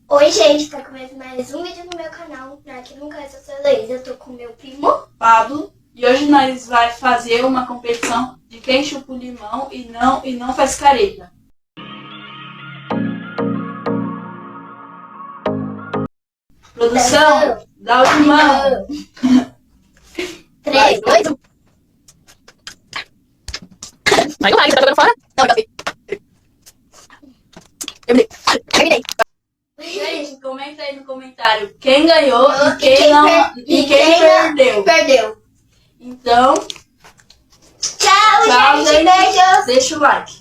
Oi, gente, tá começando mais um vídeo no meu canal. Pra quem não conhece, eu sou a Heloísa, eu tô com meu primo Pablo. E hoje nós vai fazer uma competição de quem chupa o limão e não faz careta. Produção, dá o limão. 3, 2, 1. Vai lá, que você tá jogando fora? Não, eu já terminei. Gente, comenta aí no comentário quem ganhou e quem quem perdeu. Perdeu. Então, Tchau, gente, gente. beijos. Deixa o like.